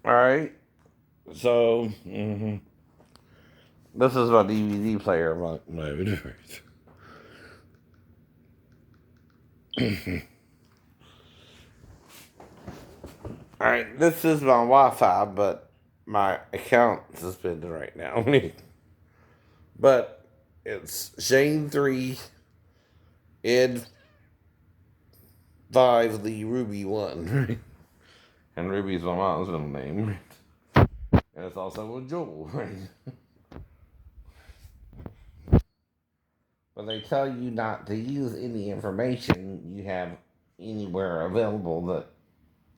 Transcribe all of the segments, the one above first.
Alright, so, this is my DVD player mode. Alright, this is my Wi-Fi, but my account's suspended right now. But it's Shane 3, Ed 5, the Ruby 1. And Ruby's my mom's middle name. And it's also a Joel. But they tell you not to use any information you have anywhere available that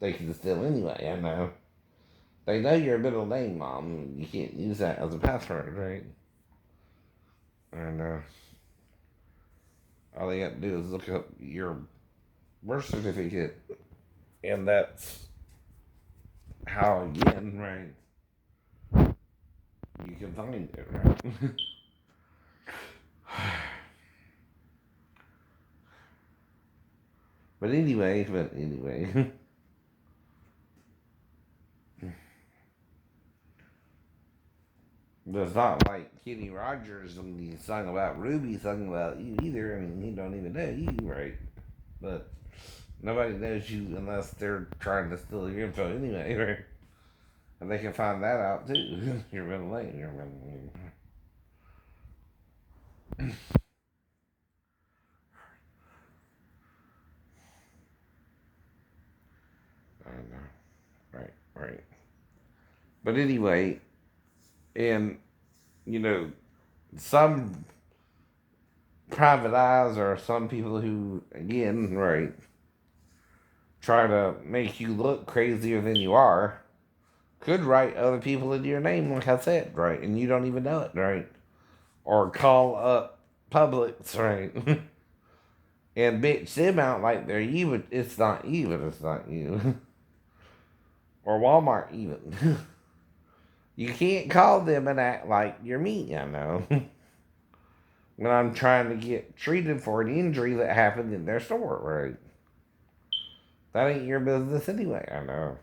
they can steal anyway. I know. They know your middle name, Mom. You can't use that as a password, right? And all they got to do is look up your birth certificate, and that's how, again, right, you can find it, right? But anyway, it's not like Kenny Rogers when he sung about Ruby sung about you either. I mean, he don't even know you, right? But nobody knows you unless they're trying to steal your info anyway, right? And they can find that out too. Your middle name, I know. Right. But anyway, and some private eyes or some people who, again, right, try to make you look crazier than you are, could write other people into your name, like I said, right, and you don't even know it, right, or call up Publix, right, and bitch them out like they're you, but it's not you, or Walmart even. You can't call them and act like you're me, I know. When I'm trying to get treated for an injury that happened in their store, right? That ain't your business anyway, I know.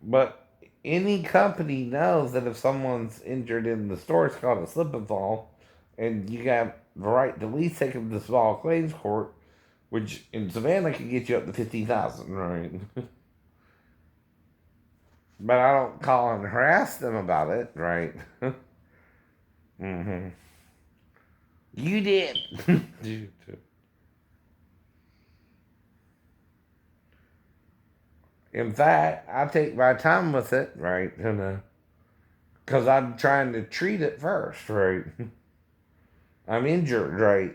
But any company knows that if someone's injured in the store, it's called a slip and fall, and you got the right to at least take them to small claims court, which in Savannah can get you up to 50,000, right? But I don't call and harass them about it, right? Mm-hmm. You did. In fact, I take my time with it, right? Because I'm trying to treat it first, right? I'm injured, right?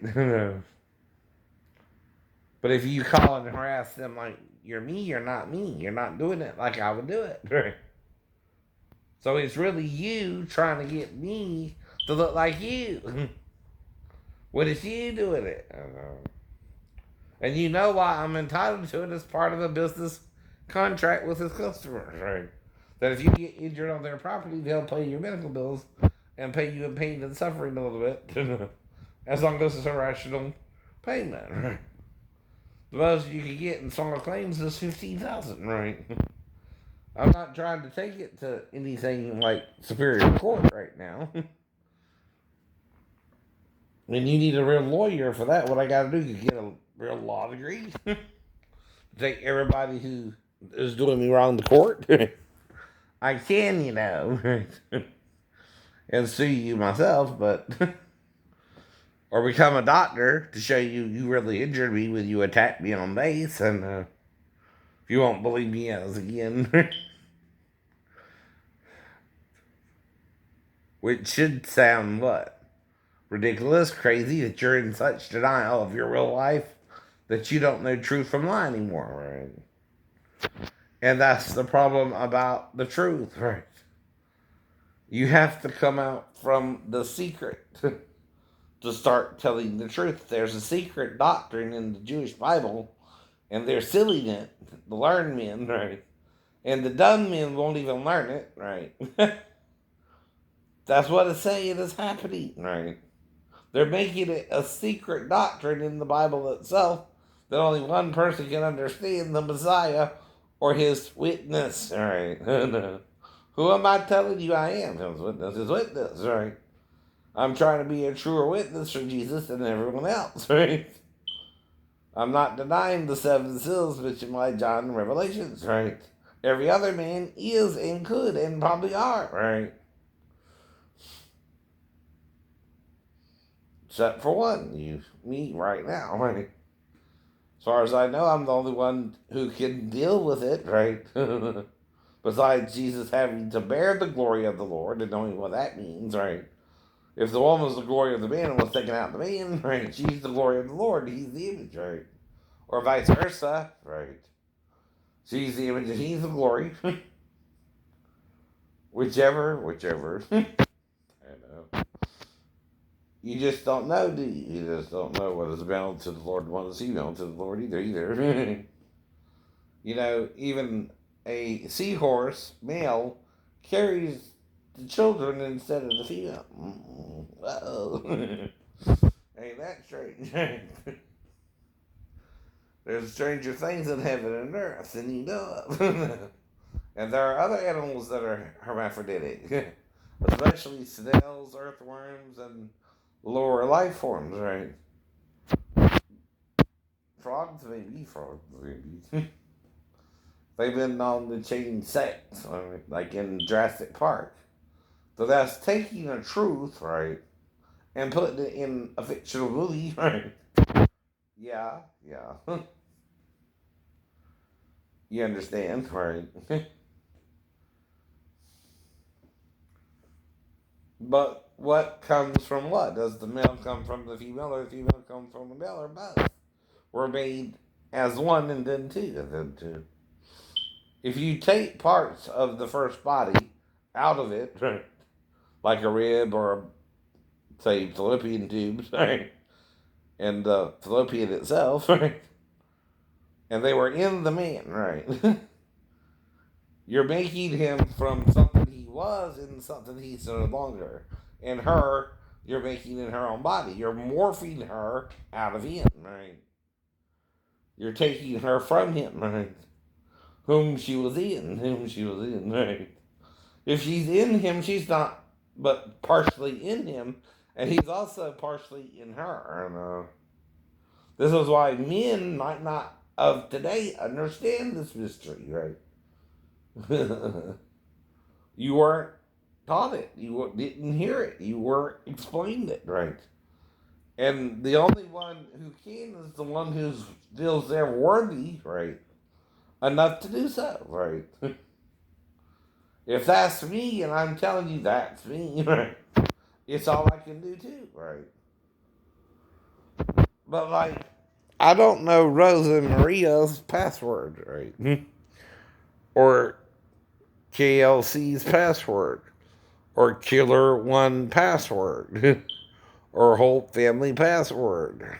But if you call and harass them like you're me, you're not me. You're not doing it like I would do it, right? So it's really you trying to get me to look like you. What is you doing it? I don't know. And you know why I'm entitled to it as part of a business contract with his customers, right? That if you get injured on their property, they'll pay your medical bills and pay you in pain and suffering a little bit, as long as it's a rational payment, right? The most you can get in small claims is 15,000, right? I'm not trying to take it to anything like Superior Court right now. And you need a real lawyer for that. What I got to do is get a real law degree. Take everybody who is doing me wrong to court. I can, and sue you myself, but or become a doctor to show you really injured me when you attacked me on base, and if you won't believe me as again, which should sound what? Ridiculous, crazy that you're in such denial of your real life that you don't know truth from lie anymore, right? And that's the problem about the truth, right? You have to come out from the secret to start telling the truth. There's a secret doctrine in the Jewish Bible, and they're sealing it, the learned men, right? And the dumb men won't even learn it, right? That's what it's saying is happening, right? They're making it a secret doctrine in the Bible itself that only one person can understand, the Messiah, or his witness, all right? Who am I telling you I am? His witness, right? I'm trying to be a truer witness for Jesus than everyone else, right? I'm not denying the seven seals mentioned by John in Revelations, right? Every other man is and could and probably are, right? Except for one, me, right now, right? As far as I know, I'm the only one who can deal with it, right? Besides Jesus having to bear the glory of the Lord and knowing what that means, right? If the woman was the glory of the man and was taken out of the man, right? She's the glory of the Lord. He's the image, right? Or vice versa, right? She's the image and he's the glory. whichever. I know. You just don't know, do you? You just don't know what is bound to the Lord and what is he bound to the Lord either. Even a seahorse, male, carries the children instead of the female. Uh-oh. Ain't that strange? There's stranger things in heaven and earth than you know of. And there are other animals that are hermaphroditic, especially snails, earthworms, and lower life forms, right? Frogs, maybe. They've been known to change sex, like in Jurassic Park. So that's taking a truth, right, and putting it in a fictional movie, right? Yeah. You understand, right? But what comes from what? Does the male come from the female, or the female come from the male, or both? We're made as one and then two, and then two. If you take parts of the first body out of it, right, like a rib or, say, fallopian tubes, right, and the fallopian itself, right, and they were in the man, right, you're making him from something he was into something he's no longer. And her, you're making in her own body. You're morphing her out of him, right? You're taking her from him, right? Whom she was in, right? If she's in him, she's not, but partially in him, and he's also partially in her. And this is why men might not of today understand this mystery, right? You weren't taught it. You didn't hear it. You weren't explained it, right? And the only one who can is the one who feels they're worthy, right? Enough to do so, right? If that's me, and I'm telling you that's me, right? It's all I can do too, right? But like, I don't know Rosa Maria's password, right? Or KLC's password, or Killer One password, or Holt Family password,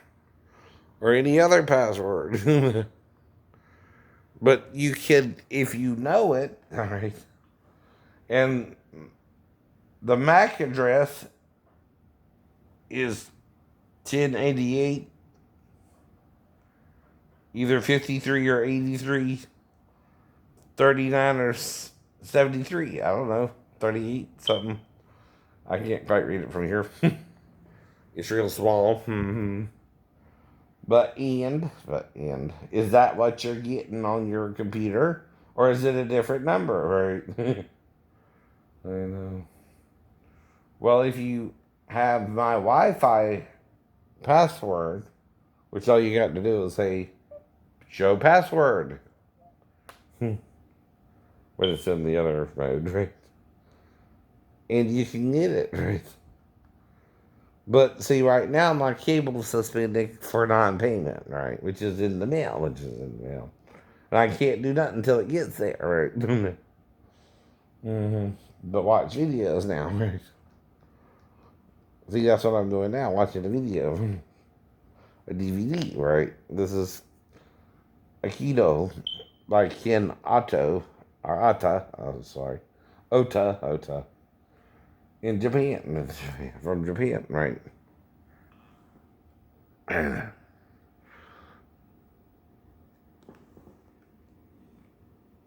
or any other password. But you can, if you know it, all right. And the MAC address is 1088, either 53 or 83, 39 or 73. I don't know, 38 something. I can't quite read it from here. It's real small. But is that what you're getting on your computer, or is it a different number? Right? I know. Well, if you have my Wi-Fi password, which all you got to do is say show password, when it's in the other mode, right? And you can get it, right? But see, right now my cable is suspended for non-payment, right? Which is in the mail, and I can't do nothing until it gets there, right? But watch videos now, right? See, that's what I'm doing now, watching a video, a DVD, right? This is Aikido by Ken Otto, or Ata, oh, sorry, Ota, in Japan, from Japan, right?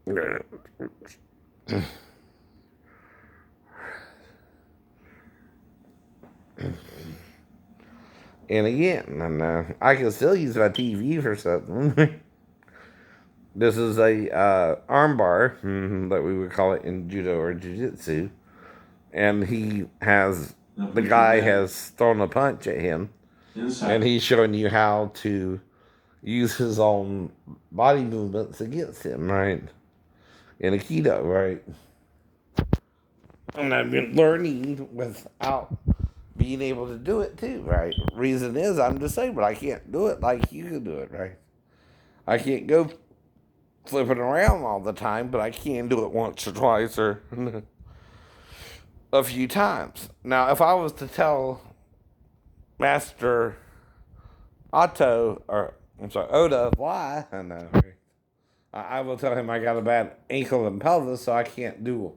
And again, I can still use my TV for something. This is a armbar that we would call it in judo or jiu-jitsu, and the guy has thrown a punch at him, and he's showing you how to use his own body movements against him, right? In Aikido, right? And I've been learning without being able to do it too, right? Reason is I'm disabled. I can't do it like you can do it, right? I can't go flipping around all the time, but I can do it once or twice or a few times. Now, if I was to tell Master Oda why, I know, right? I will tell him I got a bad ankle and pelvis, so I can't do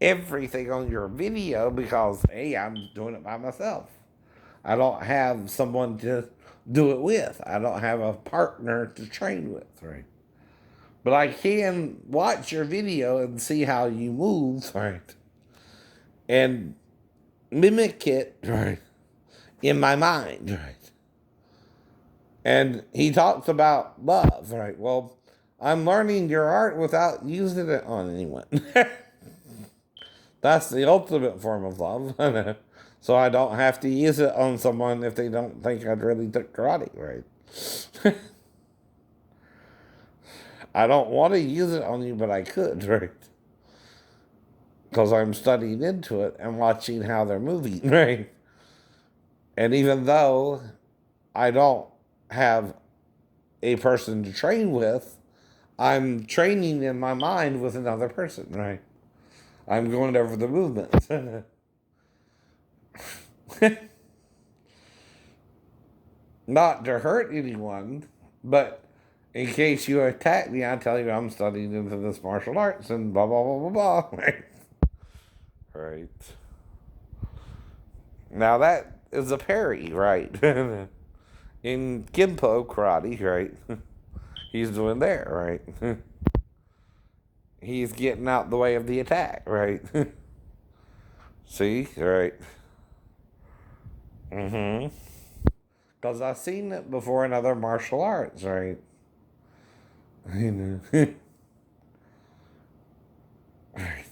everything on your video because, hey, I'm doing it by myself. I don't have someone to do it with. I don't have a partner to train with, right? But I can watch your video and see how you move, right? And mimic it, right, in my mind, right? And he talks about love, right? Well, I'm learning your art without using it on anyone. That's the ultimate form of love. So I don't have to use it on someone if they don't think I'd really took karate, right? I don't want to use it on you, but I could, right? Because I'm studying into it and watching how they're moving, right? And even though I don't have a person to train with, I'm training in my mind with another person, right? I'm going over the movements. Not to hurt anyone, but in case you attack me, I tell you I'm studying into this martial arts and blah, blah, blah, blah, blah. Right? Right. Now that is a parry, right? In Kimpo karate, right? He's doing there, right? He's getting out the way of the attack, right? See, right? Mm-hmm. Because I've seen it before in other martial arts, right? You know. Right.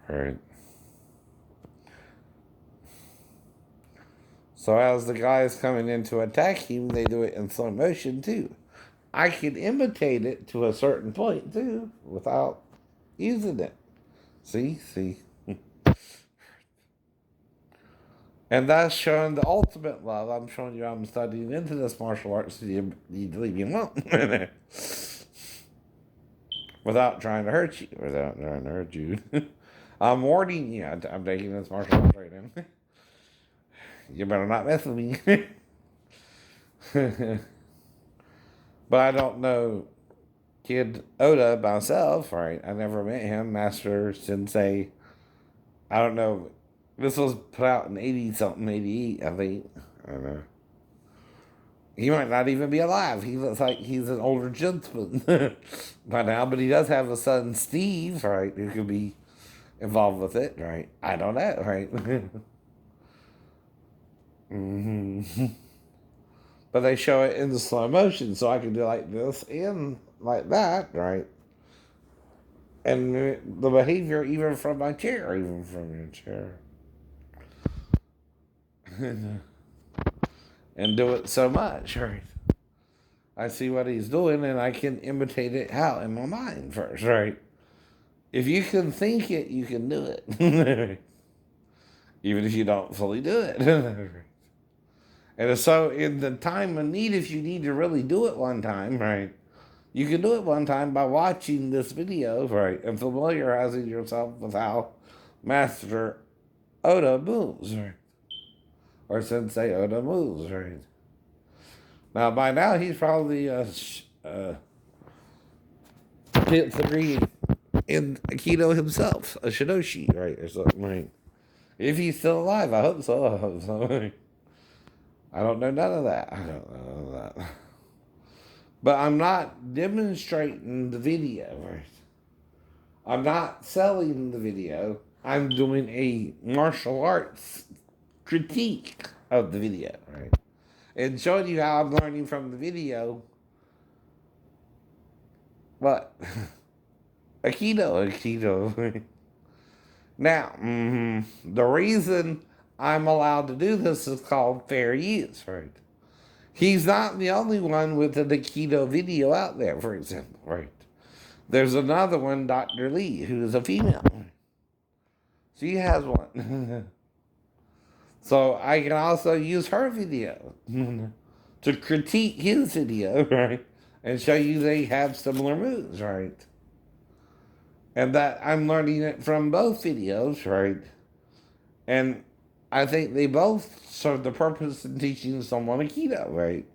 Right. So as the guys coming in to attack him, they do it in slow motion too. I can imitate it to a certain point too, without using it. See? And that's showing the ultimate love. I'm showing you I'm studying into this martial arts so you need to leave me alone. Without trying to hurt you. I'm warning you. I'm taking this martial arts right now. You better not mess with me. But I don't know Kid Oda myself, right? I never met him. Master Sensei. I don't know. This was put out in 80-something, 88, I think. I don't know. He might not even be alive. He looks like he's an older gentleman by now, but he does have a son, Steve, right, who could be involved with it, right? I don't know, right? Mm-hmm. But they show it in the slow motion, so I can do like this and like that, right? And the behavior even from my chair, and do it so much, right? I see what he's doing and I can imitate it out in my mind first, right? If you can think it, you can do it. Even if you don't fully do it. And so in the time of need, if you need to really do it one time, right? You can do it one time by watching this video, right? And familiarizing yourself with how Master Oda moves, right? Or Sensei Oda moves, right? Now, by now, he's probably 10th degree in Aikido himself, a Shidoshi, right? Or something, right? If he's still alive, I hope so. I don't know none of that. I don't know none of that. But I'm not demonstrating the video, right? I'm not selling the video. I'm doing a martial arts critique of the video, right? And showing you how I'm learning from the video. But Aikido. Now, the reason I'm allowed to do this is called fair use, right? He's not the only one with an Aikido video out there, for example, right? There's another one, Dr. Lee, who is a female. She has one. So I can also use her video to critique his video, right? And show you they have similar moves, right? And that I'm learning it from both videos, right? And I think they both serve the purpose in teaching someone Aikido, right?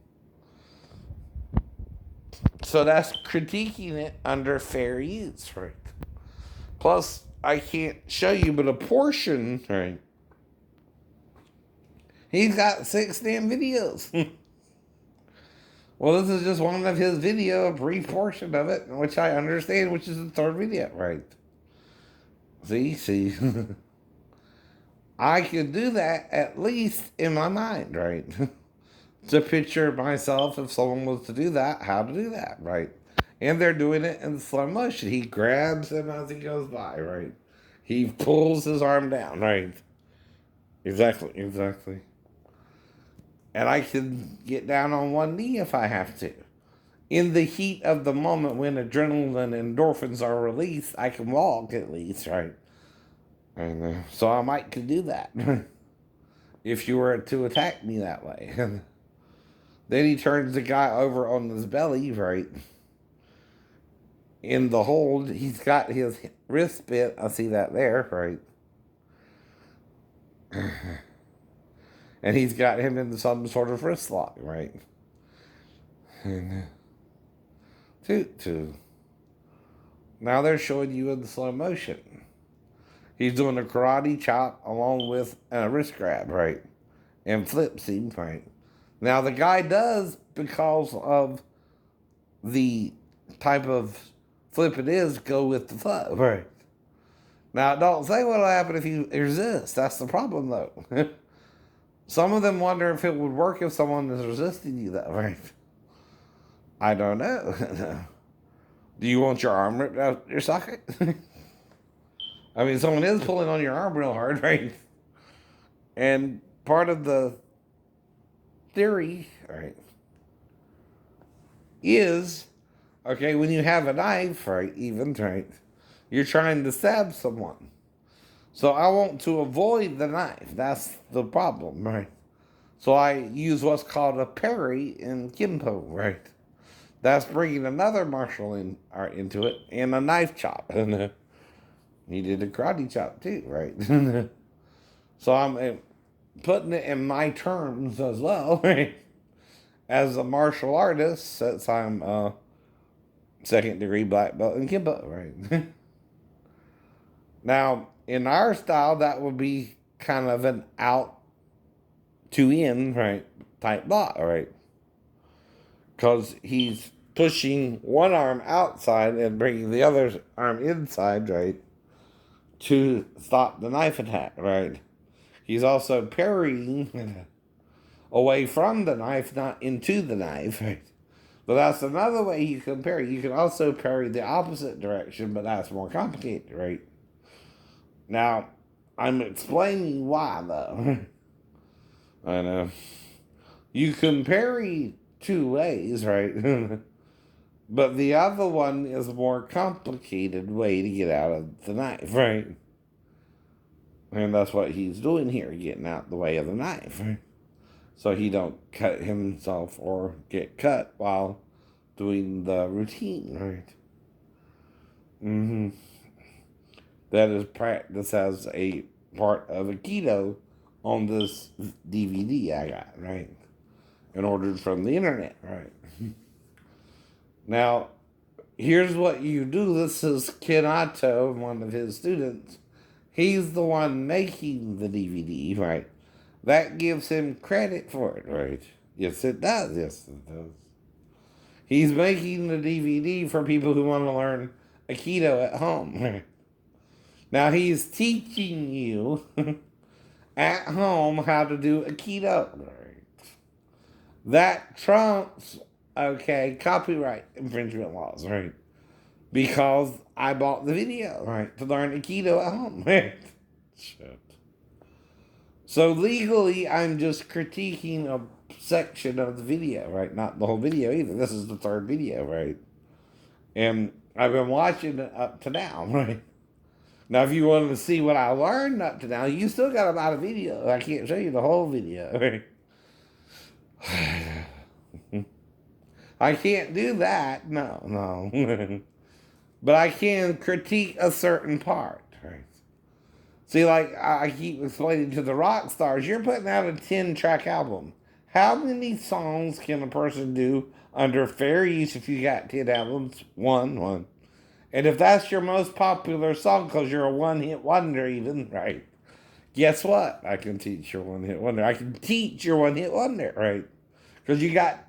So that's critiquing it under fair use, right? Plus, I can't show you but a portion, right? He's got 6 damn videos. Well, this is just one of his video, a brief portion of it, which I understand, which is the 3rd video, right? See. I could do that at least in my mind, right? To picture myself, if someone was to do that, how to do that, right? And they're doing it in slow motion. He grabs him as he goes by, right? He pulls his arm down, right? Exactly. And I can get down on one knee if I have to. In the heat of the moment when adrenaline and endorphins are released, I can walk at least, right? And so I might could do that if you were to attack me that way. Then he turns the guy over on his belly, right? In the hold, he's got his wrist bent. I see that there, right? And he's got him in some sort of wrist lock, right? And two. Now they're showing you in the slow motion. He's doing a karate chop along with a wrist grab, right? And flips him, right? Now the guy does, because of the type of flip it is, go with the flow, right? Now don't say what'll happen if you resist. That's the problem, though. Some of them wonder if it would work if someone is resisting you, though, right? I don't know. Do you want your arm ripped out your socket? I mean, someone is pulling on your arm real hard, right? And part of the theory, right, is, okay, when you have a knife, right, you're trying to stab someone. So I want to avoid the knife. That's the problem, right? So I use what's called a parry in Kimpo, right? That's bringing another martial art into it, and a knife chop. He did a karate chop too, right? So I'm putting it in my terms as well, right? As a martial artist, since I'm a 2nd degree black belt in Kimpo, right? Now, in our style, that would be kind of an out to in, right, type block, right? Because he's pushing one arm outside and bringing the other arm inside, right, to stop the knife attack, right? He's also parrying away from the knife, not into the knife, right? But that's another way you can parry. You can also parry the opposite direction, but that's more complicated, right? Now, I'm explaining why, though. I know. You can parry 2 ways, right? But the other one is a more complicated way to get out of the knife, right? And that's what he's doing here, getting out the way of the knife, right? So he don't cut himself or get cut while doing the routine, right? That is practiced as a part of Aikido on this DVD I got, right? And ordered from the internet, right? Now, here's what you do. This is Kenato, one of his students. He's the one making the DVD, right? that gives him credit for it, right? Yes, it does. Yes, it does. He's making the DVD for people who want to learn Aikido at home. Now he's teaching you at home how to do Aikido. Right? That trumps, okay, copyright infringement laws, right? Because I bought the video, right, to learn Aikido at home, right? Shit. So legally, I'm just critiquing a section of the video, right? Not the whole video either. This is the third video, right? And I've been watching it up to now, right? Now, if you wanted to see what I learned up to now, you still got about a video. I can't show you the whole video, right? I can't do that. No. But I can critique a certain part, right? See, like I keep explaining to the rock stars, you're putting out a 10-track album. How many songs can a person do under fair use if you got 10 albums? One. And if that's your most popular song because you're a one-hit wonder even, right? Guess what? I can teach your one-hit wonder. I can teach your one-hit wonder, right? Because you got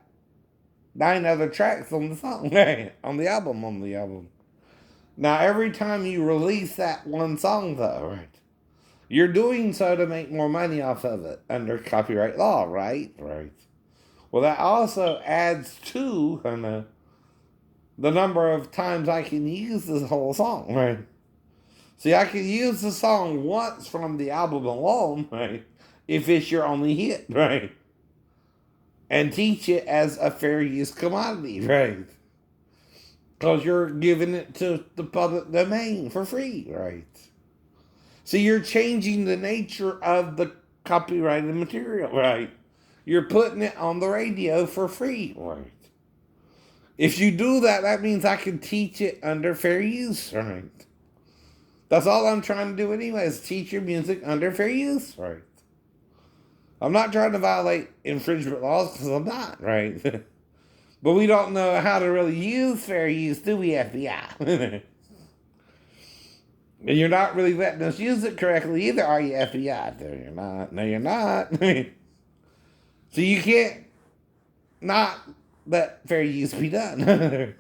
9 other tracks on the song, right? On the album. Now, every time you release that one song, though, right? You're doing so to make more money off of it under copyright law, right? Right. Well, that also adds to the number of times I can use this whole song, right? See, I can use the song once from the album alone, right? If it's your only hit, right? And teach it as a fair use commodity, right? Because you're giving it to the public domain for free, right? So you're changing the nature of the copyrighted material, right? You're putting it on the radio for free, right? If you do that, that means I can teach it under fair use, right? That's all I'm trying to do anyway, is teach your music under fair use, right? I'm not trying to violate infringement laws because I'm not, right? But we don't know how to really use fair use, do we, FBI? And you're not really letting us use it correctly either, are you, FBI? No, you're not. No, you're not. So you can't not let fair use be done.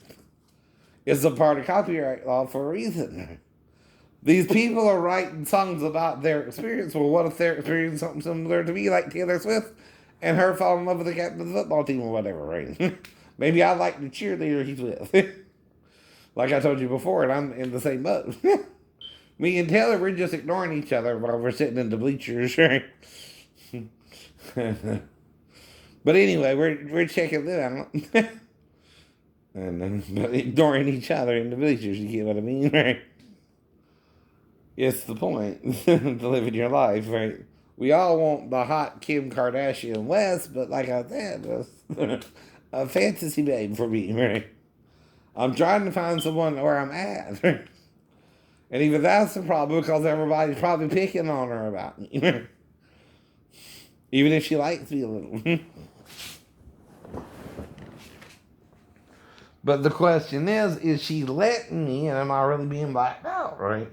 It's a part of copyright law for a reason. These people are writing songs about their experience. Well, what if they're experiencing something similar to me, like Taylor Swift, and her falling in love with the captain of the football team or whatever, right? Maybe I like the cheerleader he's with. Like I told you before, and I'm in the same boat. Me and Taylor, we're just ignoring each other while we're sitting in the bleachers, right? But anyway, we're checking them out. But ignoring each other in the bleachers, you get what I mean, right? It's the point to living your life, right? We all want the hot Kim Kardashian West, but like I said, that's a fantasy babe for me, right? I'm trying to find someone where I'm at, right? And even that's the problem because everybody's probably picking on her about me. Even if she likes me a little. But the question is she letting me, and am I really being blacked out, right?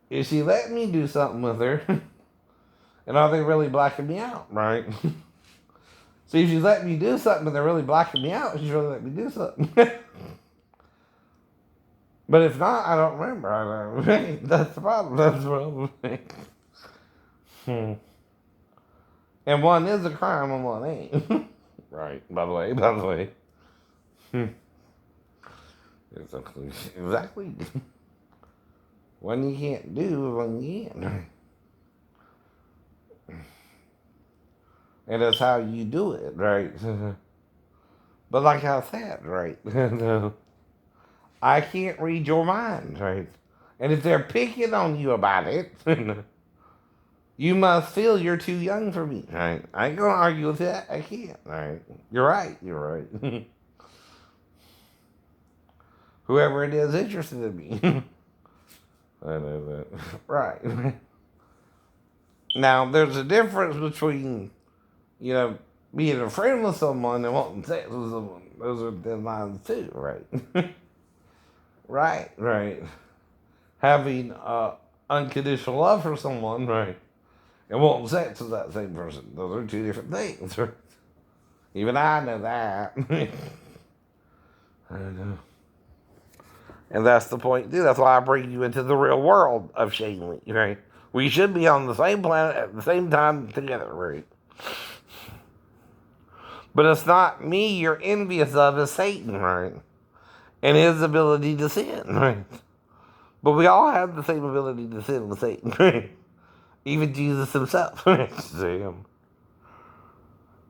Is she letting me do something with her? And are they really blacking me out, right? See, if she's letting me do something, but they're really blacking me out, she's really letting me do something. But if not, I don't remember. I don't, that's the problem. That's the problem. And one is a crime and one ain't. Right, by the way. Exactly. One you can't do, one you can't. And that's how you do it, right? But like I said, right? I can't read your mind, right? And if they're picking on you about it, you must feel you're too young for me, right? I ain't gonna argue with that. I can't, right? You're right. Whoever it is interested in me. I know that. Right. Now, there's a difference between, being a friend with someone and wanting sex with someone. Those are thin lines too, right? Right. Having unconditional love for someone, right? and wanting sex with that same person. Those are two different things. Even I know that. I know. And that's the point, too. That's why I bring you into the real world of Shanley, right? We should be on the same planet at the same time together, right? But it's not me you're envious of, it's Satan, right? And his ability to sin, right? But we all have the same ability to sin with Satan, right? Even Jesus himself, right?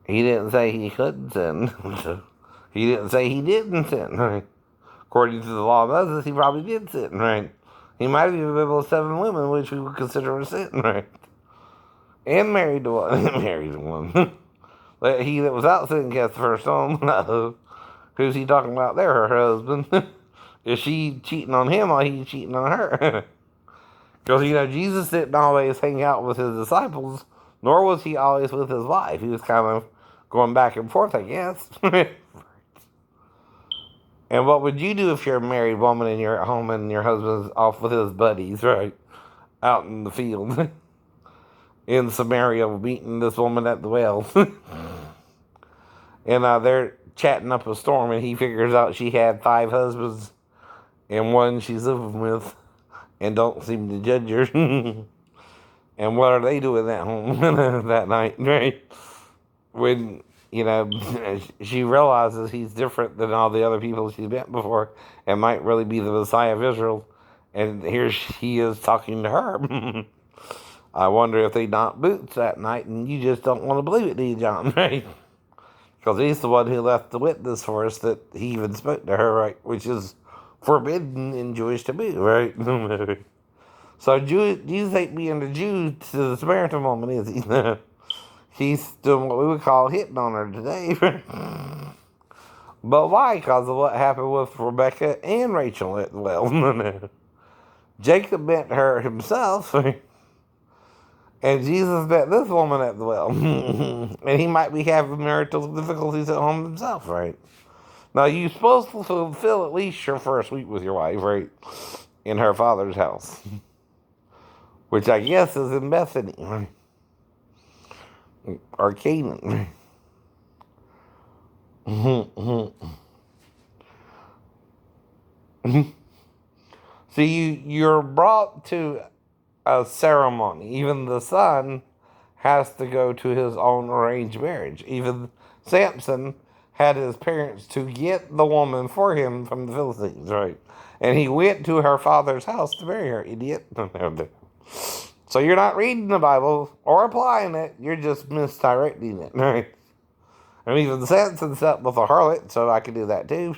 He didn't say he couldn't sin. He didn't say he didn't sin, right? According to the law of Moses, he probably did sin, right? He might have even been with 7 women, which we would consider a sin, right? And married to one. Married to one. He that was out sin cast the first stone. Who's he talking about there? Her husband. Is she cheating on him or he cheating on her? Because, Jesus didn't always hang out with his disciples, nor was he always with his wife. He was kind of going back and forth, I guess. And what would you do if you're a married woman and you're at home and your husband's off with his buddies, right? Out in the field. In Samaria, meeting this woman at the well. And they're chatting up a storm, and he figures out she had 5 husbands and one she's living with and don't seem to judge her. And what are they doing at home that night, right? When, she realizes he's different than all the other people she's met before and might really be the Messiah of Israel. And here he is talking to her. I wonder if they knocked boots that night and you just don't want to believe it, do you, John, right? Because he's the one who left the witness for us that he even spoke to her, right? Which is forbidden in Jewish taboo, right? So Jesus ain't being a Jew to the Samaritan woman, is he? He's doing what we would call hitting on her today. But why? Because of what happened with Rebecca and Rachel at the well. Jacob met her himself. And Jesus met this woman at the well. And he might be having marital difficulties at home himself, right? Now, you're supposed to fulfill at least your first week with your wife, right? In her father's house. Which I guess is in Bethany, right? Or Canaan. See, you're brought to a ceremony. Even the son has to go to his own arranged marriage. Even Samson had his parents to get the woman for him from the Philistines, right? And he went to her father's house to marry her, idiot. So you're not reading the Bible or applying it, you're just misdirecting it, right? And even Samson slept with a harlot, so I could do that too.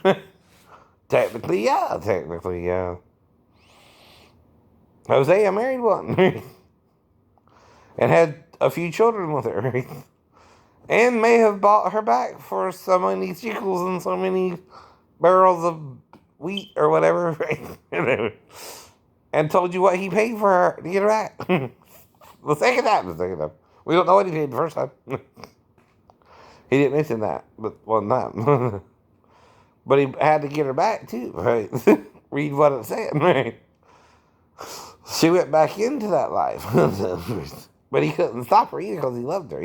Technically, yeah. Hosea married one. And had a few children with her. And may have bought her back for so many shekels and so many barrels of wheat or whatever. And told you what he paid for her to get her back. The second time. We don't know what he paid the first time. He didn't mention that, but one time. But he had to get her back too, right? Read what it said, right? She went back into that life. But he couldn't stop her either because he loved her.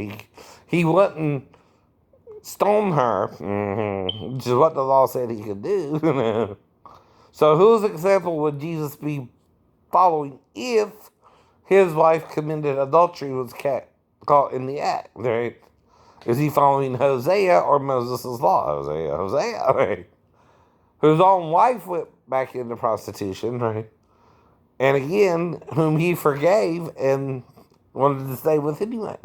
He wouldn't stone her, which is what the law said he could do. So whose example would Jesus be following if his wife committed adultery, was caught in the act, right? Is he following Hosea or Moses' law? Hosea, right? Whose own wife went back into prostitution, right? And again, whom he forgave and wanted to stay with anyway.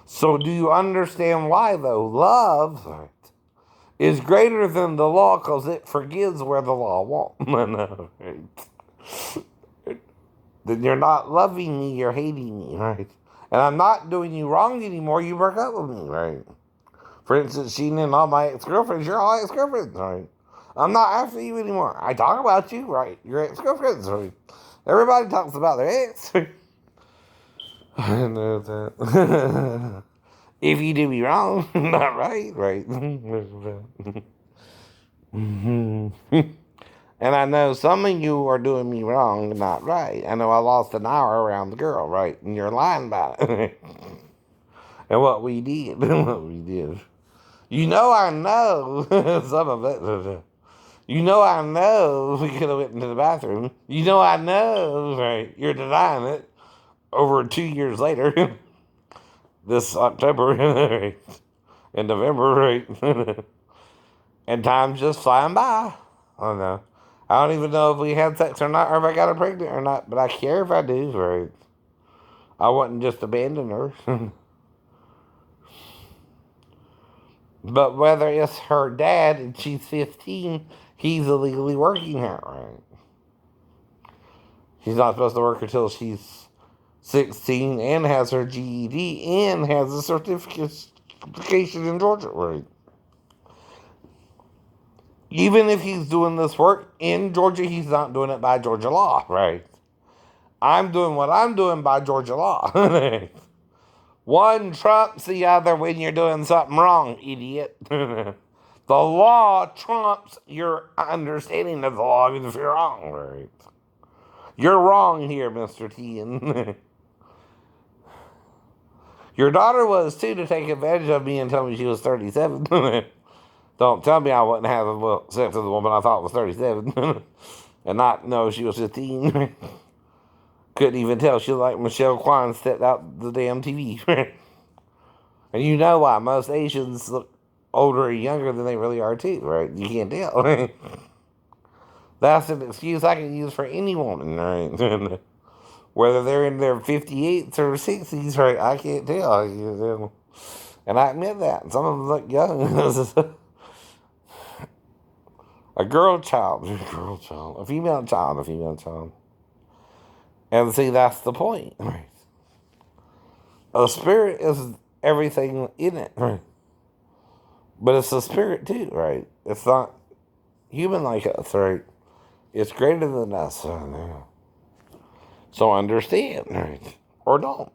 So do you understand why, though? Love, right, is greater than the law because it forgives where the law won't. Right? Then you're not loving me, you're hating me, right? And I'm not doing you wrong anymore, you broke up with me, right? For instance, cheating on all my ex-girlfriends, you're all ex-girlfriends, right? I'm not after you anymore. I talk about you, right? Your ex-girlfriends, right? Everybody talks about their ex. I know that. If you do me wrong, not right, right? And I know some of you are doing me wrong and not right. I know I lost an hour around the girl, right? And you're lying about it. And what we did. What we did. You know I know some of it. You know I know we could have went into the bathroom. You know I know, right? You're denying it over 2 years later. This October, right? In November, right? And time's just flying by. I don't know. I don't even know if we had sex or not, or if I got her pregnant or not, but I care if I do, right? I wouldn't just abandon her. But whether it's her dad and she's 15, he's illegally working her, right? She's not supposed to work until she's 16 and has her GED and has a certification in Georgia, right? Even if he's doing this work in Georgia, he's not doing it by Georgia law, right? I'm doing what I'm doing by Georgia law. One trumps the other when you're doing something wrong, idiot. The law trumps your understanding of the law even if you're wrong, right? You're wrong here, Mr. T. Your daughter was too to take advantage of me and tell me she was 37. Don't tell me I wouldn't have sex with a woman I thought was 37 and not know she was 15. Couldn't even tell she looked like Michelle Kwan stepped out the damn TV. And you know why most Asians look older or younger than they really are too, right? You can't tell. That's an excuse I can use for any woman, right? Whether they're in their 58s or 60s, right? I can't tell. And I admit that. Some of them look young. A girl child, a female child. And see, that's the point, right? A spirit is everything in it, right? But it's a spirit too, right? It's not human like us, right? It's greater than us. So understand, right? Or don't.